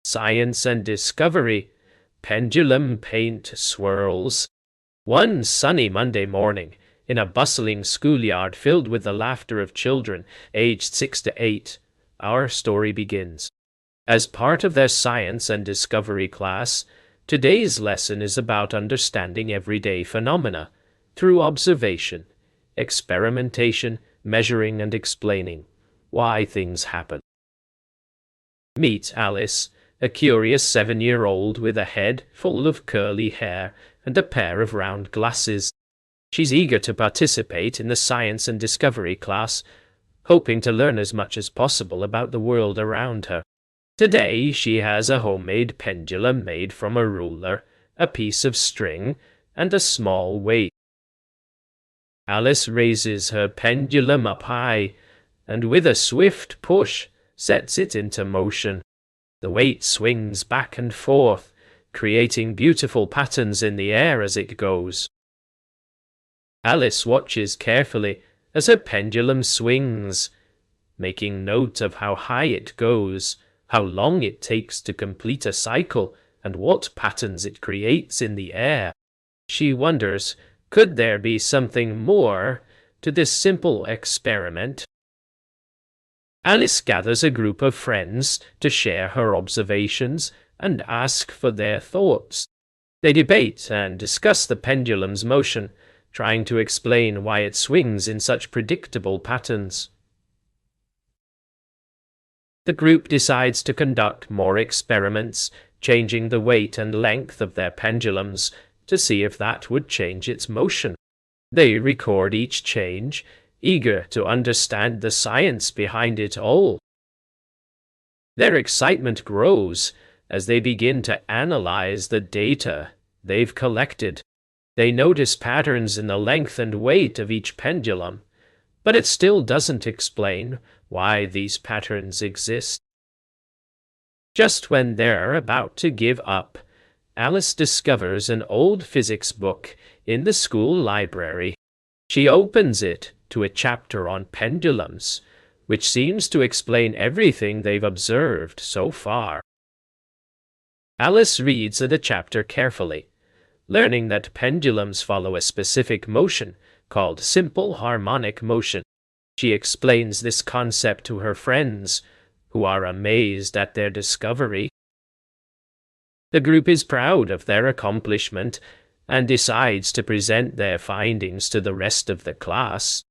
Science and Discovery, Pendulum Paint Swirls. One sunny Monday morning, in a bustling schoolyard filled with the laughter of children aged 6 to 8, our story begins. As part of their Science and Discovery class, today's lesson is about understanding everyday phenomena through observation, experimentation, measuring, and explaining why things happen. Meet Alice, a curious 7-year-old with a head full of curly hair and a pair of round glasses. She's eager to participate in the Science and Discovery class, hoping to learn as much as possible about the world around her. Today she has a homemade pendulum made from a ruler, a piece of string, and a small weight. Alice raises her pendulum up high, and with a swift push, sets it into motion. The weight swings back and forth, creating beautiful patterns in the air as it goes. Alice watches carefully as her pendulum swings, making note of how high it goes, how long it takes to complete a cycle, and what patterns it creates in the air. She wonders, could there be something more to this simple experiment? Alice gathers a group of friends to share her observations and ask for their thoughts. They debate and discuss the pendulum's motion, trying to explain why it swings in such predictable patterns. The group decides to conduct more experiments, changing the weight and length of their pendulums to see if that would change its motion. They record each change, eager to understand the science behind it all. Their excitement grows as they begin to analyze the data they've collected. They notice patterns in the length and weight of each pendulum, but it still doesn't explain why these patterns exist. Just when they're about to give up, Alice discovers an old physics book in the school library. She opens it to a chapter on pendulums, which seems to explain everything they've observed so far. Alice reads the chapter carefully, learning that pendulums follow a specific motion called simple harmonic motion. She explains this concept to her friends, who are amazed at their discovery. The group is proud of their accomplishment and decides to present their findings to the rest of the class.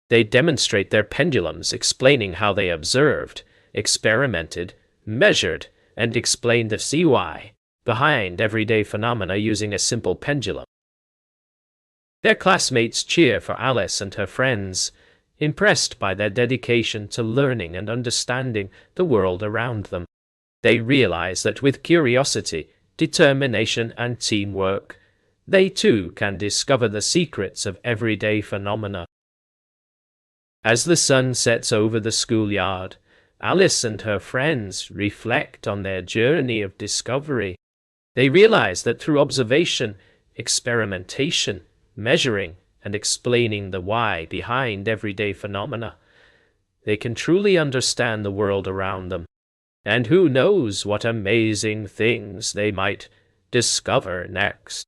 They demonstrate their pendulums, explaining how they observed, experimented, measured, and explained the why behind everyday phenomena using a simple pendulum. Their classmates cheer for Alice and her friends, impressed by their dedication to learning and understanding the world around them. They realize that with curiosity, determination, and teamwork, they too can discover the secrets of everyday phenomena. As the sun sets over the schoolyard, Alice and her friends reflect on their journey of discovery. They realize that through observation, experimentation, measuring, and explaining the why behind everyday phenomena, they can truly understand the world around them. And who knows what amazing things they might discover next.